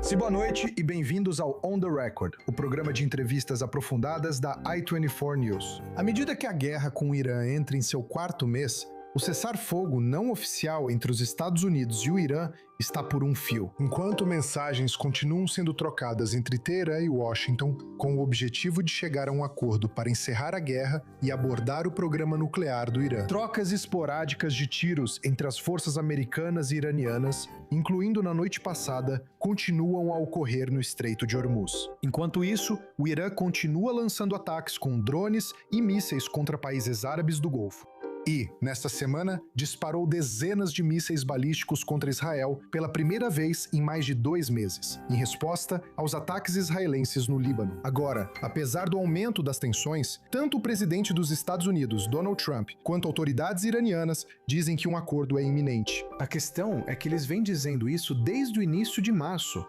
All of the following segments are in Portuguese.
Se boa noite e bem-vindos ao On The Record, o programa de entrevistas aprofundadas da i24 News. À medida que a guerra com o Irã entra em seu quarto mês, o cessar-fogo não oficial entre os Estados Unidos e o Irã está por um fio. Enquanto mensagens continuam sendo trocadas entre Teherã e Washington com o objetivo de chegar a um acordo para encerrar a guerra e abordar o programa nuclear do Irã. Trocas esporádicas de tiros entre as forças americanas e iranianas, incluindo na noite passada, continuam a ocorrer no Estreito de Hormuz. Enquanto isso, o Irã continua lançando ataques com drones e mísseis contra países árabes do Golfo. E, nesta semana, disparou dezenas de mísseis balísticos contra Israel pela primeira vez em mais de 2 meses, em resposta aos ataques israelenses no Líbano. Agora, apesar do aumento das tensões, tanto o presidente dos Estados Unidos, Donald Trump, quanto autoridades iranianas dizem que um acordo é iminente. A questão é que eles vêm dizendo isso desde o início de março.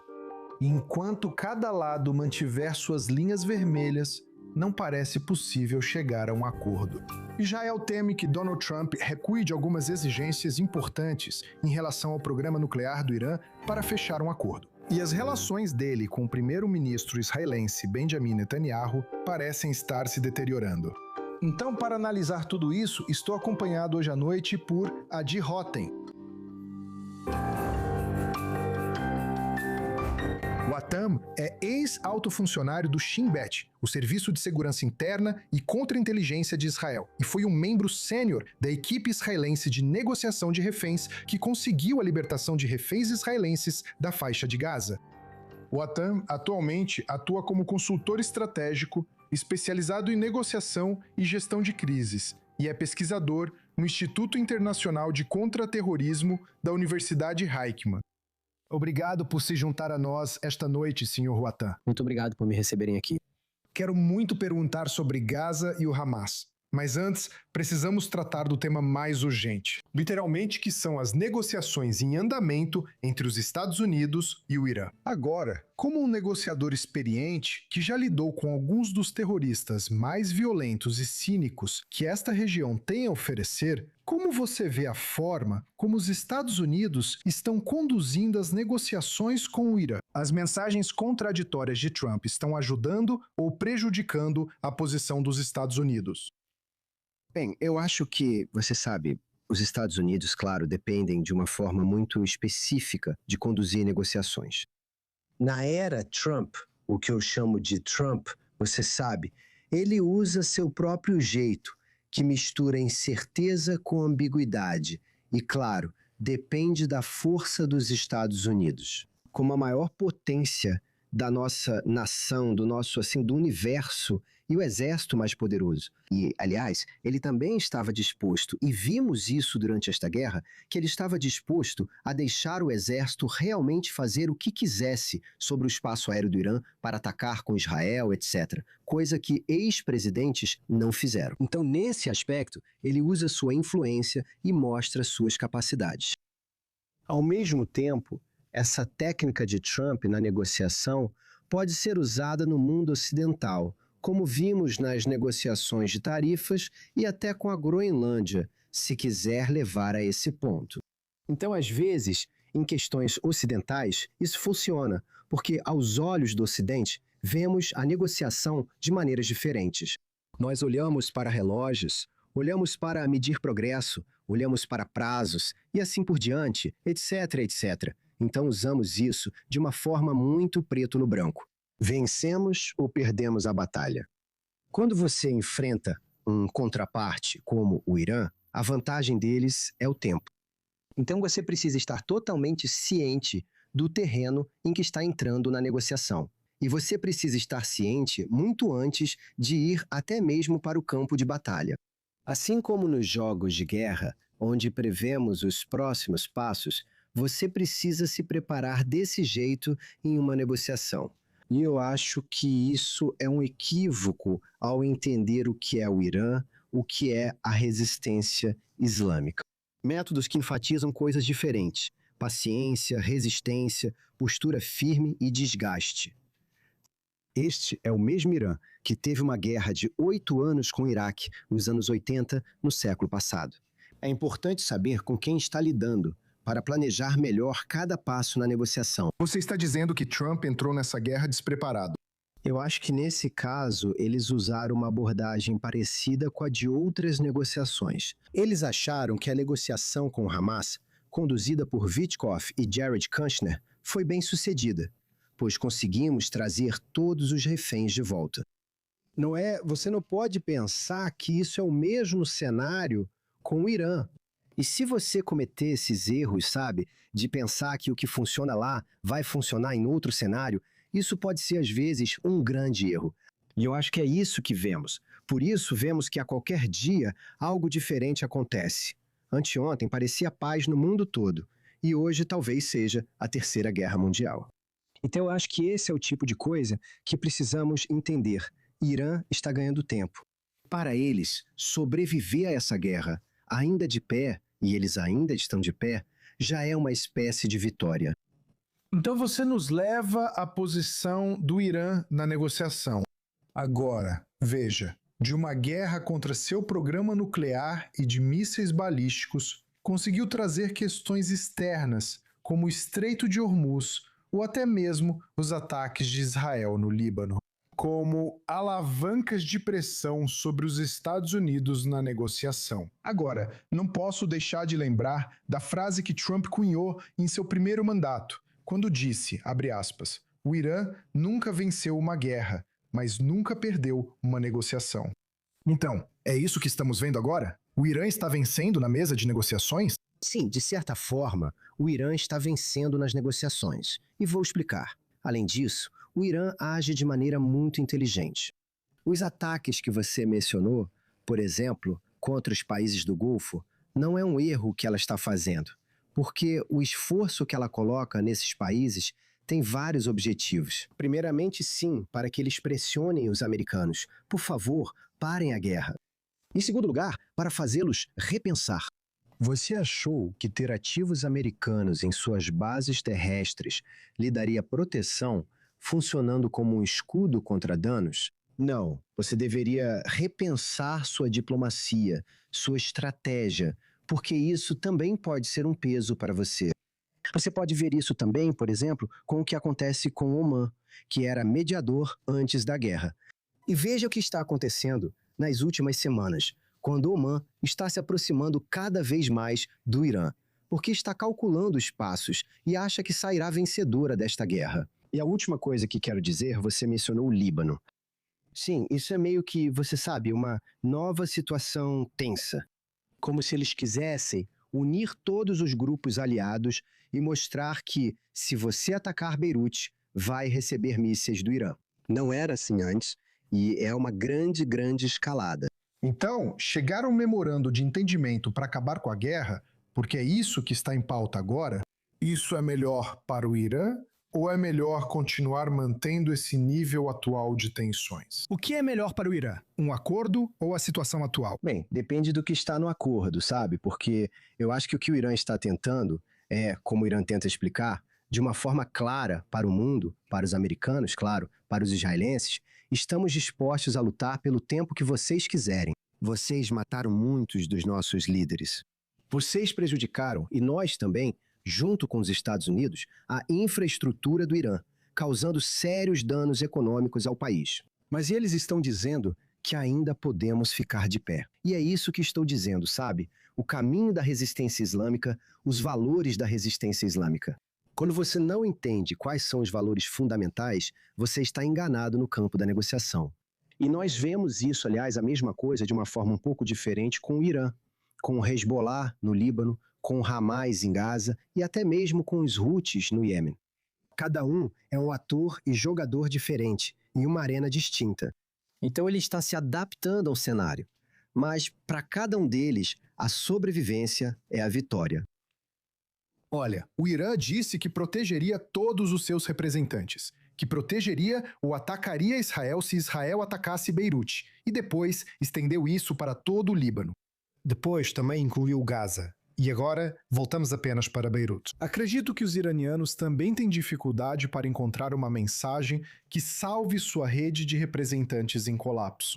E enquanto cada lado mantiver suas linhas vermelhas, não parece possível chegar a um acordo. Israel teme que Donald Trump recue de algumas exigências importantes em relação ao programa nuclear do Irã para fechar um acordo. E as relações dele com o primeiro-ministro israelense Benjamin Netanyahu parecem estar se deteriorando. Então, para analisar tudo isso, estou acompanhado hoje à noite por Adi Rotem. O Atam é ex-alto-funcionário do Shin Bet, o Serviço de Segurança Interna e Contra-Inteligência de Israel, e foi um membro sênior da equipe israelense de negociação de reféns que conseguiu a libertação de reféns israelenses da faixa de Gaza. O Atam atualmente atua como consultor estratégico, especializado em negociação e gestão de crises, e é pesquisador no Instituto Internacional de Contra-Terrorismo da Universidade Reichman. Obrigado por se juntar a nós esta noite, Sr. Rotem. Muito obrigado por me receberem aqui. Quero muito perguntar sobre Gaza e o Hamas. Mas antes, precisamos tratar do tema mais urgente. Literalmente, que são as negociações em andamento entre os Estados Unidos e o Irã. Agora, como um negociador experiente que já lidou com alguns dos terroristas mais violentos e cínicos que esta região tem a oferecer, como você vê a forma como os Estados Unidos estão conduzindo as negociações com o Irã? As mensagens contraditórias de Trump estão ajudando ou prejudicando a posição dos Estados Unidos? Bem, eu acho que, você sabe, os Estados Unidos, claro, dependem de uma forma muito específica de conduzir negociações. Na era Trump, o que eu chamo de Trump, você sabe, ele usa seu próprio jeito, que mistura incerteza com ambiguidade e, claro, depende da força dos Estados Unidos. Como a maior potência da nossa nação, do nosso, assim, do universo e o exército mais poderoso. E, aliás, ele também estava disposto, e vimos isso durante esta guerra, que ele estava disposto a deixar o exército realmente fazer o que quisesse sobre o espaço aéreo do Irã para atacar com Israel, etc. Coisa que ex-presidentes não fizeram. Então, nesse aspecto, ele usa sua influência e mostra suas capacidades. Ao mesmo tempo, essa técnica de Trump na negociação pode ser usada no mundo ocidental, como vimos nas negociações de tarifas e até com a Groenlândia, se quiser levar a esse ponto. Então, às vezes, em questões ocidentais, isso funciona, porque aos olhos do Ocidente, vemos a negociação de maneiras diferentes. Nós olhamos para relógios, olhamos para medir progresso, olhamos para prazos e assim por diante, etc, etc. Então usamos isso de uma forma muito preto no branco. Vencemos ou perdemos a batalha. Quando você enfrenta um contraparte como o Irã, a vantagem deles é o tempo. Então você precisa estar totalmente ciente do terreno em que está entrando na negociação. E você precisa estar ciente muito antes de ir até mesmo para o campo de batalha. Assim como nos jogos de guerra, onde prevemos os próximos passos, você precisa se preparar desse jeito em uma negociação. E eu acho que isso é um equívoco ao entender o que é o Irã, o que é a resistência islâmica. Métodos que enfatizam coisas diferentes: paciência, resistência, postura firme e desgaste. Este é o mesmo Irã que teve uma guerra de 8 anos com o Iraque nos anos 80, no século passado. É importante saber com quem está lidando, para planejar melhor cada passo na negociação. Você está dizendo que Trump entrou nessa guerra despreparado. Eu acho que nesse caso eles usaram uma abordagem parecida com a de outras negociações. Eles acharam que a negociação com o Hamas, conduzida por Witkoff e Jared Kushner, foi bem sucedida, pois conseguimos trazer todos os reféns de volta. Você não pode pensar que isso é o mesmo cenário com o Irã. E se você cometer esses erros, de pensar que o que funciona lá vai funcionar em outro cenário, isso pode ser, às vezes, um grande erro. E eu acho que é isso que vemos. Por isso, vemos que a qualquer dia algo diferente acontece. Anteontem parecia paz no mundo todo, e hoje talvez seja a Terceira Guerra Mundial. Então eu acho que esse é o tipo de coisa que precisamos entender. Irã está ganhando tempo. Para eles, sobreviver a essa guerra, ainda de pé, e eles ainda estão de pé, já é uma espécie de vitória. Então você nos leva à posição do Irã na negociação. Agora, veja, de uma guerra contra seu programa nuclear e de mísseis balísticos, conseguiu trazer questões externas, como o Estreito de Hormuz ou até mesmo os ataques de Israel no Líbano, como alavancas de pressão sobre os Estados Unidos na negociação. Agora, não posso deixar de lembrar da frase que Trump cunhou em seu primeiro mandato, quando disse, abre aspas, o Irã nunca venceu uma guerra, mas nunca perdeu uma negociação. Então, é isso que estamos vendo agora? O Irã está vencendo na mesa de negociações? Sim, de certa forma, o Irã está vencendo nas negociações. E vou explicar. Além disso, o Irã age de maneira muito inteligente. Os ataques que você mencionou, por exemplo, contra os países do Golfo, não é um erro que ela está fazendo, porque o esforço que ela coloca nesses países tem vários objetivos. Primeiramente, sim, para que eles pressionem os americanos. Por favor, parem a guerra. Em segundo lugar, para fazê-los repensar. Você achou que ter ativos americanos em suas bases terrestres lhe daria proteção, funcionando como um escudo contra danos? Não, você deveria repensar sua diplomacia, sua estratégia, porque isso também pode ser um peso para você. Você pode ver isso também, por exemplo, com o que acontece com Omã, que era mediador antes da guerra. E veja o que está acontecendo nas últimas semanas, quando Omã está se aproximando cada vez mais do Irã, porque está calculando os passos e acha que sairá vencedora desta guerra. E a última coisa que quero dizer, você mencionou o Líbano. Sim, isso é meio que, você sabe, uma nova situação tensa. Como se eles quisessem unir todos os grupos aliados e mostrar que, se você atacar Beirute, vai receber mísseis do Irã. Não era assim antes, e é uma grande escalada. Então, chegar a um memorando de entendimento para acabar com a guerra, porque é isso que está em pauta agora, isso é melhor para o Irã ou é melhor continuar mantendo esse nível atual de tensões? O que é melhor para o Irã? Um acordo ou a situação atual? Bem, depende do que está no acordo, sabe? Porque eu acho que o o Irã está tentando é, como o Irã tenta explicar, de uma forma clara para o mundo, para os americanos, claro, para os israelenses, estamos dispostos a lutar pelo tempo que vocês quiserem. Vocês mataram muitos dos nossos líderes. Vocês prejudicaram, e nós também, junto com os Estados Unidos, a infraestrutura do Irã, causando sérios danos econômicos ao país. Mas eles estão dizendo que ainda podemos ficar de pé. E é isso que estou dizendo, sabe? O caminho da resistência islâmica, os valores da resistência islâmica. Quando você não entende quais são os valores fundamentais, você está enganado no campo da negociação. E nós vemos isso, aliás, a mesma coisa de uma forma um pouco diferente com o Irã, com o Hezbollah no Líbano, com o Hamas em Gaza e até mesmo com os Houthis no Iêmen. Cada um é um ator e jogador diferente, em uma arena distinta. Então ele está se adaptando ao cenário. Mas, para cada um deles, a sobrevivência é a vitória. Olha, o Irã disse que protegeria todos os seus representantes, que protegeria ou atacaria Israel se Israel atacasse Beirute, e depois estendeu isso para todo o Líbano. Depois também incluiu Gaza. E agora, voltamos apenas para Beirute. Acredito que os iranianos também têm dificuldade para encontrar uma mensagem que salve sua rede de representantes em colapso.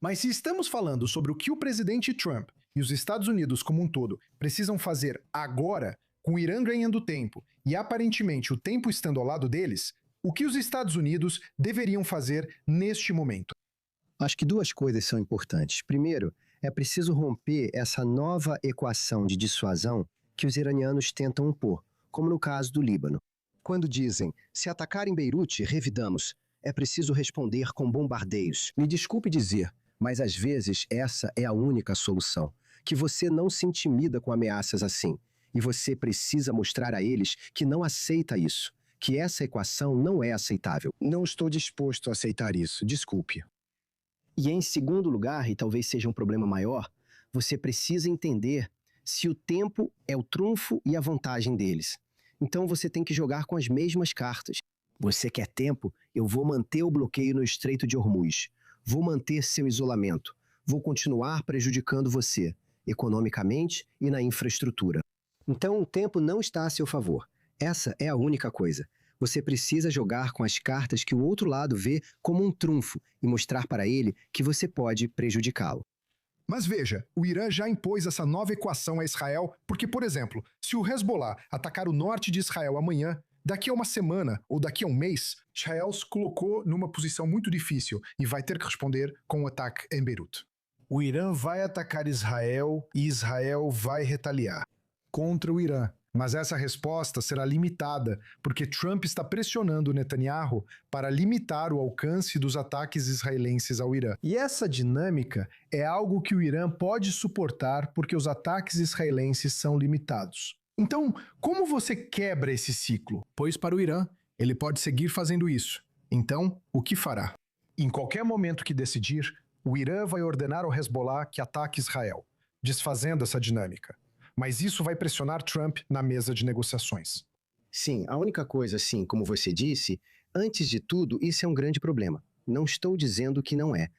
Mas se estamos falando sobre o que o presidente Trump e os Estados Unidos como um todo precisam fazer agora, Com o Irã ganhando tempo e aparentemente o tempo estando ao lado deles, o que os Estados Unidos deveriam fazer neste momento? Acho que duas coisas são importantes. Primeiro, é preciso romper essa nova equação de dissuasão que os iranianos tentam impor, como no caso do Líbano. Quando dizem, se atacarem Beirute, revidamos, é preciso responder com bombardeios. Me desculpe dizer, mas às vezes essa é a única solução. Que você não se intimida com ameaças assim. E você precisa mostrar a eles que não aceita isso, que essa equação não é aceitável. Não estou disposto a aceitar isso, desculpe. E em segundo lugar, e talvez seja um problema maior, você precisa entender se o tempo é o trunfo e a vantagem deles. Então você tem que jogar com as mesmas cartas. Você quer tempo? Eu vou manter o bloqueio no Estreito de Hormuz. Vou manter seu isolamento. Vou continuar prejudicando você, economicamente e na infraestrutura. Então o tempo não está a seu favor. Essa é a única coisa. Você precisa jogar com as cartas que o outro lado vê como um trunfo e mostrar para ele que você pode prejudicá-lo. Mas veja, o Irã já impôs essa nova equação a Israel porque, por exemplo, se o Hezbollah atacar o norte de Israel amanhã, daqui a uma semana ou daqui a um mês, Israel se colocou numa posição muito difícil e vai ter que responder com um ataque em Beirute. O Irã vai atacar Israel e Israel vai retaliar contra o Irã. Mas essa resposta será limitada, porque Trump está pressionando Netanyahu para limitar o alcance dos ataques israelenses ao Irã. E essa dinâmica é algo que o Irã pode suportar porque os ataques israelenses são limitados. Então, como você quebra esse ciclo? Pois para o Irã, ele pode seguir fazendo isso. Então, o que fará? Em qualquer momento que decidir, o Irã vai ordenar ao Hezbollah que ataque Israel, desfazendo essa dinâmica. Mas isso vai pressionar Trump na mesa de negociações. Sim, a única coisa, assim, como você disse, antes de tudo, isso é um grande problema. Não estou dizendo que não é.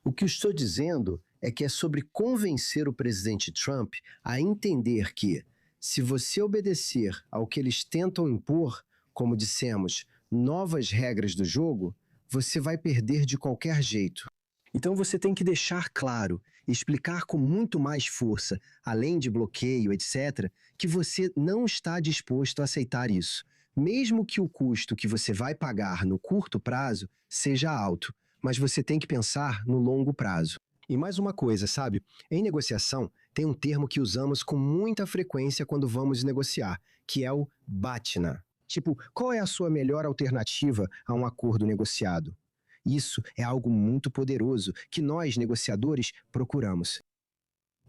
O que eu estou dizendo é que é sobre convencer o presidente Trump a entender que, se você obedecer ao que eles tentam impor, como dissemos, novas regras do jogo, você vai perder de qualquer jeito. Então você tem que deixar claro, explicar com muito mais força, além de bloqueio, etc., que você não está disposto a aceitar isso, mesmo que o custo que você vai pagar no curto prazo seja alto, mas você tem que pensar no longo prazo. E mais uma coisa, sabe? Em negociação, tem um termo que usamos com muita frequência quando vamos negociar, que é o BATNA. Tipo, qual é a sua melhor alternativa a um acordo negociado? Isso é algo muito poderoso que nós, negociadores, procuramos.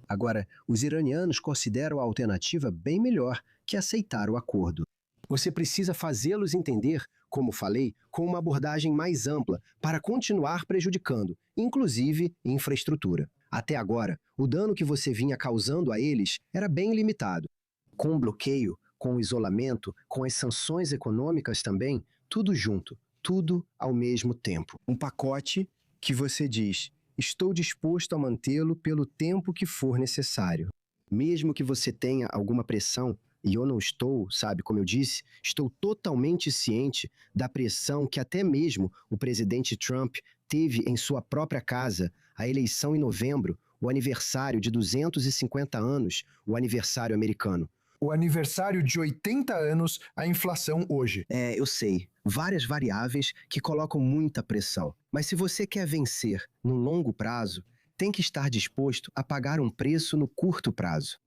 Agora, os iranianos consideram a alternativa bem melhor que aceitar o acordo. Você precisa fazê-los entender, como falei, com uma abordagem mais ampla para continuar prejudicando, inclusive infraestrutura. Até agora, o dano que você vinha causando a eles era bem limitado. Com o bloqueio, com o isolamento, com as sanções econômicas também, tudo junto. Tudo ao mesmo tempo. Um pacote que você diz, estou disposto a mantê-lo pelo tempo que for necessário. Mesmo que você tenha alguma pressão, e eu não estou, sabe, como eu disse, estou totalmente ciente da pressão que até mesmo o presidente Trump teve em sua própria casa, a eleição em novembro, o aniversário de 250 anos, o aniversário americano. O aniversário de 80 anos, a inflação hoje. Eu sei. Várias variáveis que colocam muita pressão. Mas se você quer vencer no longo prazo, tem que estar disposto a pagar um preço no curto prazo.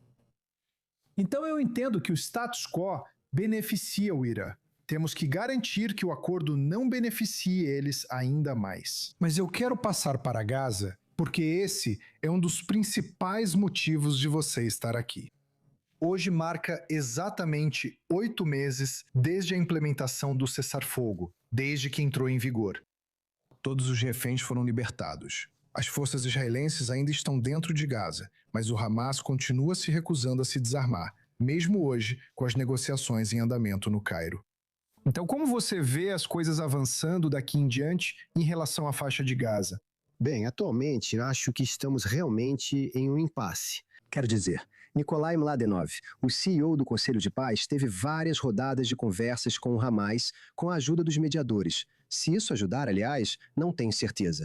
Então eu entendo que o status quo beneficia o Irã. Temos que garantir que o acordo não beneficie eles ainda mais. Mas eu quero passar para Gaza porque esse é um dos principais motivos de você estar aqui. Hoje marca exatamente 8 meses desde a implementação do cessar-fogo, desde que entrou em vigor. Todos os reféns foram libertados. As forças israelenses ainda estão dentro de Gaza, mas o Hamas continua se recusando a se desarmar, mesmo hoje com as negociações em andamento no Cairo. Então, como você vê as coisas avançando daqui em diante em relação à faixa de Gaza? Bem, atualmente acho que estamos realmente em um impasse. Quero dizer, Nikolai Mladenov, o CEO do Conselho de Paz, teve várias rodadas de conversas com o Hamas com a ajuda dos mediadores. Se isso ajudar, aliás, não tenho certeza.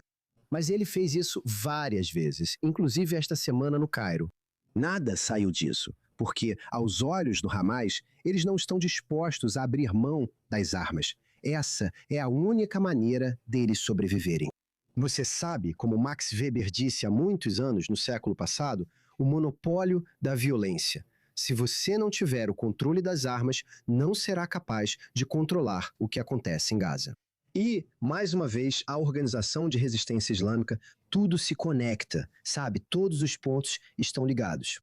Mas ele fez isso várias vezes, inclusive esta semana no Cairo. Nada saiu disso, porque, aos olhos do Hamas, eles não estão dispostos a abrir mão das armas. Essa é a única maneira deles sobreviverem. Você sabe, como Max Weber disse há muitos anos, no século passado, o monopólio da violência. Se você não tiver o controle das armas, não será capaz de controlar o que acontece em Gaza. E, mais uma vez, a Organização de Resistência Islâmica, tudo se conecta, sabe? Todos os pontos estão ligados.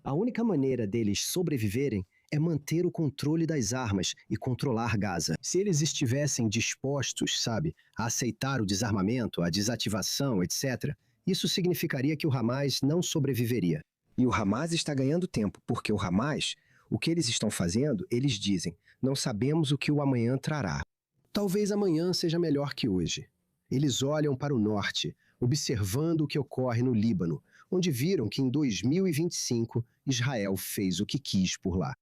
A única maneira deles sobreviverem é manter o controle das armas e controlar Gaza. Se eles estivessem dispostos, sabe, a aceitar o desarmamento, a desativação, etc., isso significaria que o Hamas não sobreviveria. E o Hamas está ganhando tempo, porque o Hamas, o que eles estão fazendo, eles dizem, não sabemos o que o amanhã trará. Talvez amanhã seja melhor que hoje. Eles olham para o norte, observando o que ocorre no Líbano, onde viram que em 2025 Israel fez o que quis por lá.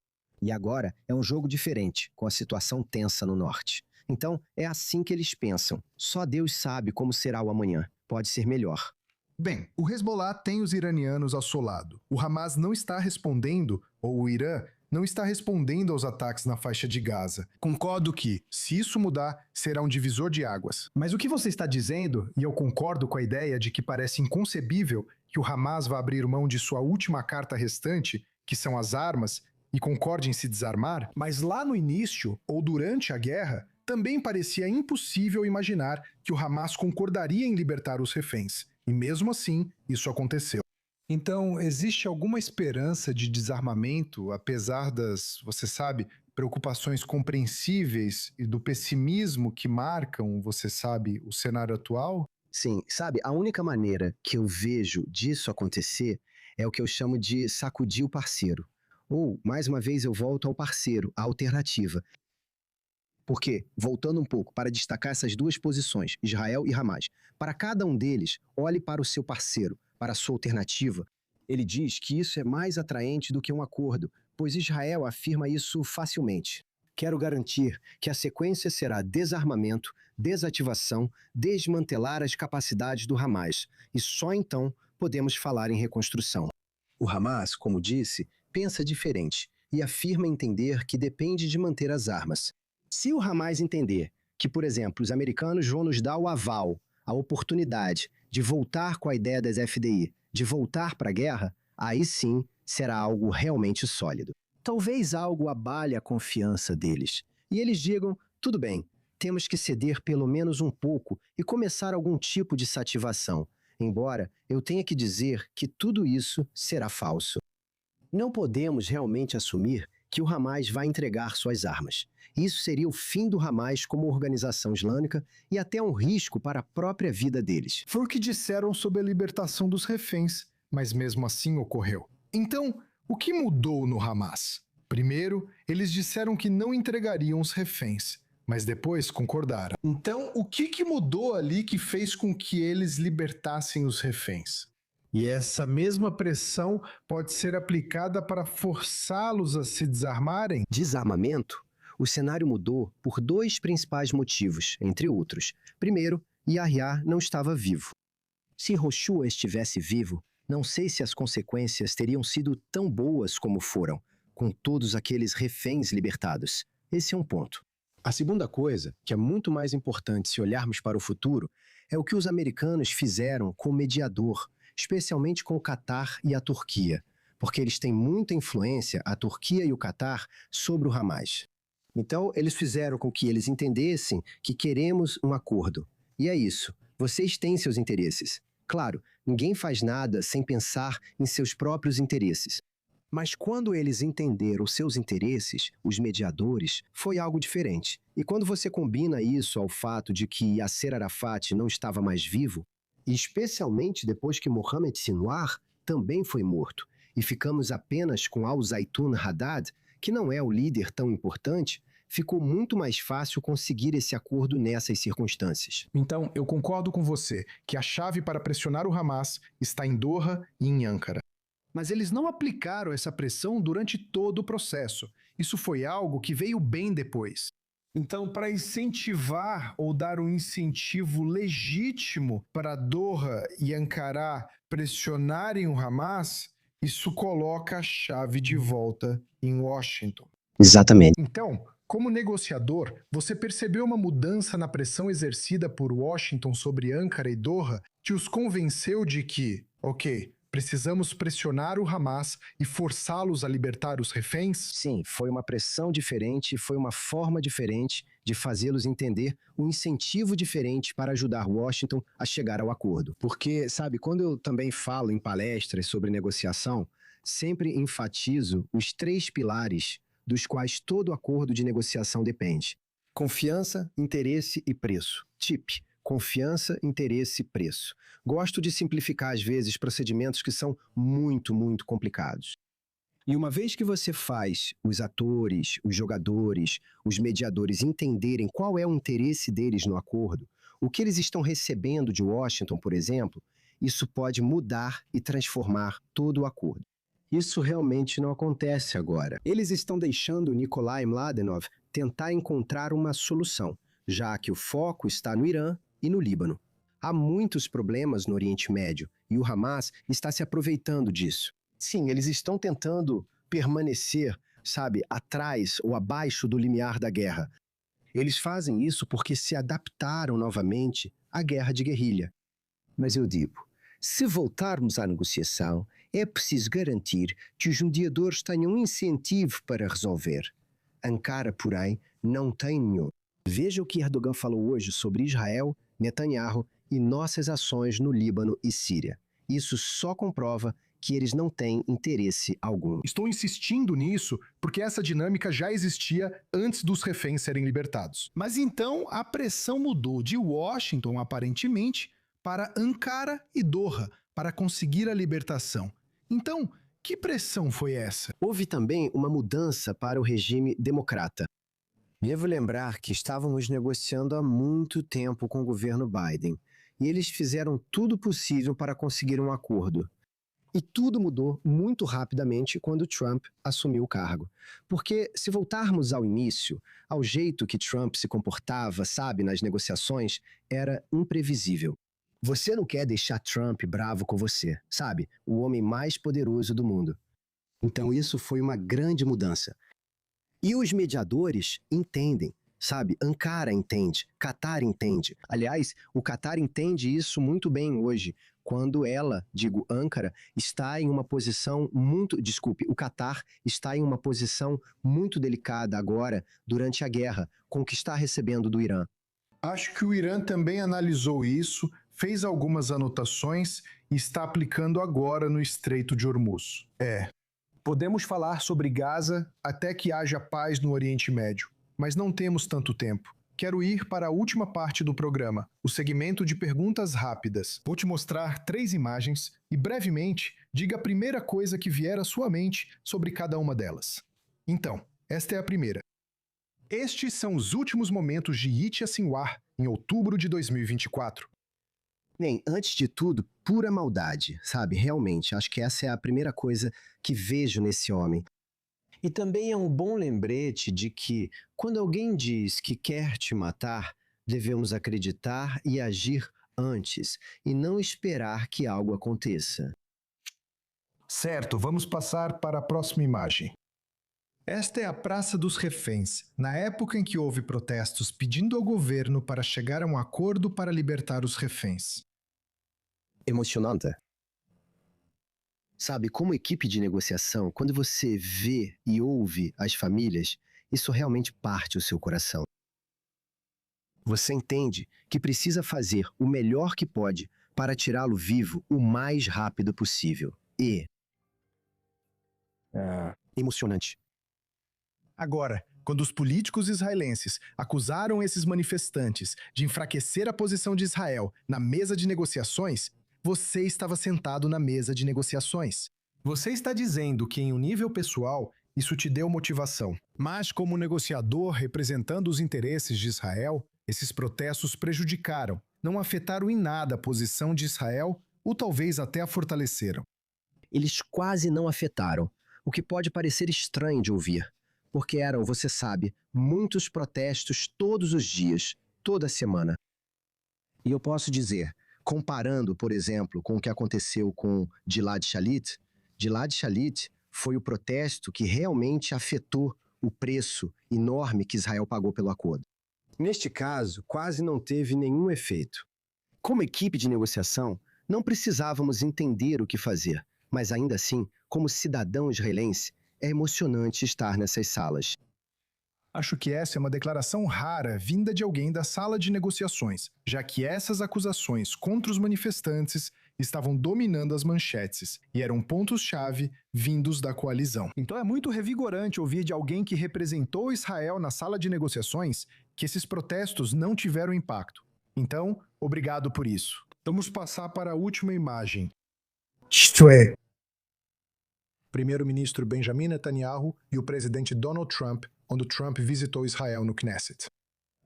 E agora é um jogo diferente, com a situação tensa no norte. Então, é assim que eles pensam. Só Deus sabe como será o amanhã. Pode ser melhor. Bem, o Hezbollah tem os iranianos ao seu lado. O Hamas não está respondendo, ou o Irã não está respondendo aos ataques na faixa de Gaza. Concordo que, se isso mudar, será um divisor de águas. Mas o que você está dizendo, e eu concordo com a ideia de que parece inconcebível que o Hamas vá abrir mão de sua última carta restante, que são as armas, e concorde em se desarmar, mas lá no início, ou durante a guerra, também parecia impossível imaginar que o Hamas concordaria em libertar os reféns. E mesmo assim, isso aconteceu. Então, existe alguma esperança de desarmamento, apesar das, você sabe, preocupações compreensíveis e do pessimismo que marcam, você sabe, o cenário atual? Sim, sabe, a única maneira que eu vejo disso acontecer é o que eu chamo de sacudir o parceiro. Ou, mais uma vez, eu volto ao parceiro, à alternativa. Porque, voltando um pouco para destacar essas duas posições, Israel e Hamas, para cada um deles, olhe para o seu parceiro, para a sua alternativa. Ele diz que isso é mais atraente do que um acordo, pois Israel afirma isso facilmente. Quero garantir que a sequência será desarmamento, desativação, desmantelar as capacidades do Hamas, e só então podemos falar em reconstrução. O Hamas, como disse, pensa diferente e afirma entender que depende de manter as armas. Se o Hamas entender que, por exemplo, os americanos vão nos dar o aval, a oportunidade de voltar com a ideia das FDI, de voltar para a guerra, aí sim será algo realmente sólido. Talvez algo abale a confiança deles. E eles digam, tudo bem, temos que ceder pelo menos um pouco e começar algum tipo de sativação, embora eu tenha que dizer que tudo isso será falso. Não podemos realmente assumir que o Hamas vai entregar suas armas. Isso seria o fim do Hamas como organização islâmica e até um risco para a própria vida deles. Foi o que disseram sobre a libertação dos reféns, mas mesmo assim ocorreu. Então, o que mudou no Hamas? Primeiro, eles disseram que não entregariam os reféns, mas depois concordaram. Então, o que mudou ali que fez com que eles libertassem os reféns? E essa mesma pressão pode ser aplicada para forçá-los a se desarmarem? Desarmamento? O cenário mudou por dois principais motivos, entre outros. Primeiro, Yahya não estava vivo. Se Yoshua estivesse vivo, não sei se as consequências teriam sido tão boas como foram, com todos aqueles reféns libertados. Esse é um ponto. A segunda coisa, que é muito mais importante se olharmos para o futuro, é o que os americanos fizeram com o mediador, especialmente com o Catar e a Turquia, porque eles têm muita influência, a Turquia e o Catar, sobre o Hamas. Então, eles fizeram com que eles entendessem que queremos um acordo. E é isso. Vocês têm seus interesses. Claro, ninguém faz nada sem pensar em seus próprios interesses. Mas quando eles entenderam seus interesses, os mediadores, foi algo diferente. E quando você combina isso ao fato de que Yasser Arafat não estava mais vivo, e especialmente depois que Mohamed Sinwar também foi morto, e ficamos apenas com Al-Zaitun Haddad, que não é o líder tão importante, ficou muito mais fácil conseguir esse acordo nessas circunstâncias. Então, eu concordo com você que a chave para pressionar o Hamas está em Doha e em Ankara. Mas eles não aplicaram essa pressão durante todo o processo. Isso foi algo que veio bem depois. Então, para incentivar ou dar um incentivo legítimo para Doha e Ankara pressionarem o Hamas, Isso coloca a chave de volta em Washington. Exatamente. Então, como negociador, você percebeu uma mudança na pressão exercida por Washington sobre Ankara e Doha que os convenceu de que, ok, precisamos pressionar o Hamas e forçá-los a libertar os reféns? Sim, foi uma pressão diferente, foi uma forma diferente de fazê-los entender um incentivo diferente para ajudar Washington a chegar ao acordo. Porque, sabe, quando eu também falo em palestras sobre negociação, sempre enfatizo os 3 pilares dos quais todo acordo de negociação depende: confiança, interesse e preço. TIP. Confiança, interesse e preço. Gosto de simplificar, às vezes, procedimentos que são muito, muito complicados. E uma vez que você faz os atores, os jogadores, os mediadores entenderem qual é o interesse deles no acordo, o que eles estão recebendo de Washington, por exemplo, isso pode mudar e transformar todo o acordo. Isso realmente não acontece agora. Eles estão deixando Nikolai Mladenov tentar encontrar uma solução, já que o foco está no Irã e no Líbano. Há muitos problemas no Oriente Médio e o Hamas está se aproveitando disso. Sim, eles estão tentando permanecer, sabe, atrás ou abaixo do limiar da guerra. Eles fazem isso porque se adaptaram novamente à guerra de guerrilha. Mas eu digo, se voltarmos à negociação, é preciso garantir que os mediadores tenham um incentivo para resolver. Ankara, porém, não tem nenhum. Veja o que Erdogan falou hoje sobre Israel, Netanyahu e nossas ações no Líbano e Síria. Isso só comprova que eles não têm interesse algum. Estou insistindo nisso porque essa dinâmica já existia antes dos reféns serem libertados. Mas então a pressão mudou de Washington, aparentemente, para Ankara e Doha, para conseguir a libertação. Então, que pressão foi essa? Houve também uma mudança para o regime democrata. Devo lembrar que estávamos negociando há muito tempo com o governo Biden, e eles fizeram tudo possível para conseguir um acordo. E tudo mudou muito rapidamente quando Trump assumiu o cargo. Porque, se voltarmos ao início, ao jeito que Trump se comportava, sabe, nas negociações, era imprevisível. Você não quer deixar Trump bravo com você, sabe? O homem mais poderoso do mundo. Então isso foi uma grande mudança. E os mediadores entendem, sabe? Ankara entende, Catar entende. Aliás, o Catar entende isso muito bem hoje, quando ela, digo Ankara, está em uma posição muito... Desculpe, o Catar está em uma posição muito delicada agora, durante a guerra, com o que está recebendo do Irã. Acho que o Irã também analisou isso, fez algumas anotações e está aplicando agora no Estreito de Hormuz. Podemos falar sobre Gaza até que haja paz no Oriente Médio, mas não temos tanto tempo. Quero ir para a última parte do programa, o segmento de perguntas rápidas. Vou te mostrar 3 imagens e, brevemente, diga a primeira coisa que vier à sua mente sobre cada uma delas. Então, esta é a primeira. Estes são os últimos momentos de Yitzhak Sinwar, em outubro de 2024. Bem, antes de tudo, pura maldade, sabe? Realmente, acho que essa é a primeira coisa que vejo nesse homem. E também é um bom lembrete de que, quando alguém diz que quer te matar, devemos acreditar e agir antes, e não esperar que algo aconteça. Certo, vamos passar para a próxima imagem. Esta é a Praça dos Reféns, na época em que houve protestos pedindo ao governo para chegar a um acordo para libertar os reféns. Emocionante. Sabe, como equipe de negociação, quando você vê e ouve as famílias, isso realmente parte o seu coração. Você entende que precisa fazer o melhor que pode para tirá-lo vivo o mais rápido possível. E... emocionante. Agora, quando os políticos israelenses acusaram esses manifestantes de enfraquecer a posição de Israel na mesa de negociações, você estava sentado na mesa de negociações. Você está dizendo que, em um nível pessoal, isso te deu motivação. Mas, como negociador representando os interesses de Israel, esses protestos prejudicaram, não afetaram em nada a posição de Israel ou talvez até a fortaleceram. Eles quase não afetaram, o que pode parecer estranho de ouvir, porque eram, você sabe, muitos protestos todos os dias, toda semana. E eu posso dizer, comparando, por exemplo, com o que aconteceu com Gilad Shalit, Gilad Shalit foi o protesto que realmente afetou o preço enorme que Israel pagou pelo acordo. Neste caso, quase não teve nenhum efeito. Como equipe de negociação, não precisávamos entender o que fazer, mas ainda assim, como cidadão israelense, é emocionante estar nessas salas. Acho que essa é uma declaração rara vinda de alguém da sala de negociações, já que essas acusações contra os manifestantes estavam dominando as manchetes e eram pontos-chave vindos da coalizão. Então é muito revigorante ouvir de alguém que representou Israel na sala de negociações que esses protestos não tiveram impacto. Então, obrigado por isso. Vamos passar para a última imagem. Isto é, primeiro-ministro Benjamin Netanyahu e o presidente Donald Trump, quando Trump visitou Israel no Knesset.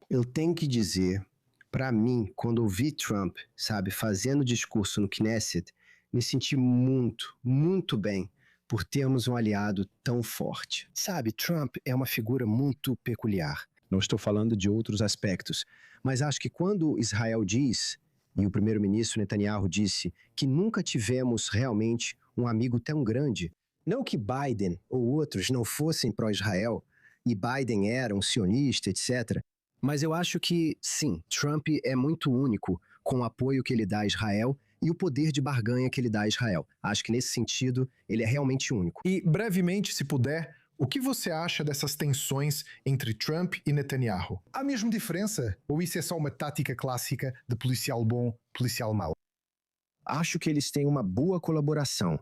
Eu tenho que dizer, para mim, quando ouvi Trump, fazendo discurso no Knesset, me senti muito, muito bem por termos um aliado tão forte. Trump é uma figura muito peculiar. Não estou falando de outros aspectos, mas acho que quando Israel diz, e o primeiro-ministro Netanyahu disse, que nunca tivemos realmente um amigo tão grande, não que Biden ou outros não fossem pró-Israel, e Biden era um sionista, etc. Mas eu acho que, sim, Trump é muito único com o apoio que ele dá a Israel e o poder de barganha que ele dá a Israel. Acho que, nesse sentido, ele é realmente único. E, brevemente, se puder, o que você acha dessas tensões entre Trump e Netanyahu? Há mesmo diferença? Ou isso é só uma tática clássica de policial bom, policial mau? Acho que eles têm uma boa colaboração.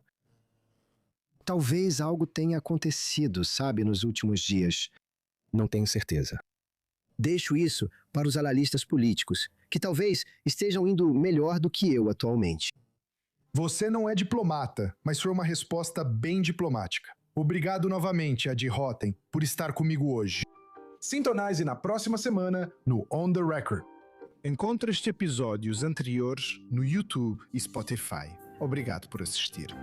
Talvez algo tenha acontecido, nos últimos dias. Não tenho certeza. Deixo isso para os analistas políticos, que talvez estejam indo melhor do que eu atualmente. Você não é diplomata, mas foi uma resposta bem diplomática. Obrigado novamente, Adi Rotem, por estar comigo hoje. Sintonize na próxima semana no On The Record. Encontre estes episódios anteriores no YouTube e Spotify. Obrigado por assistir.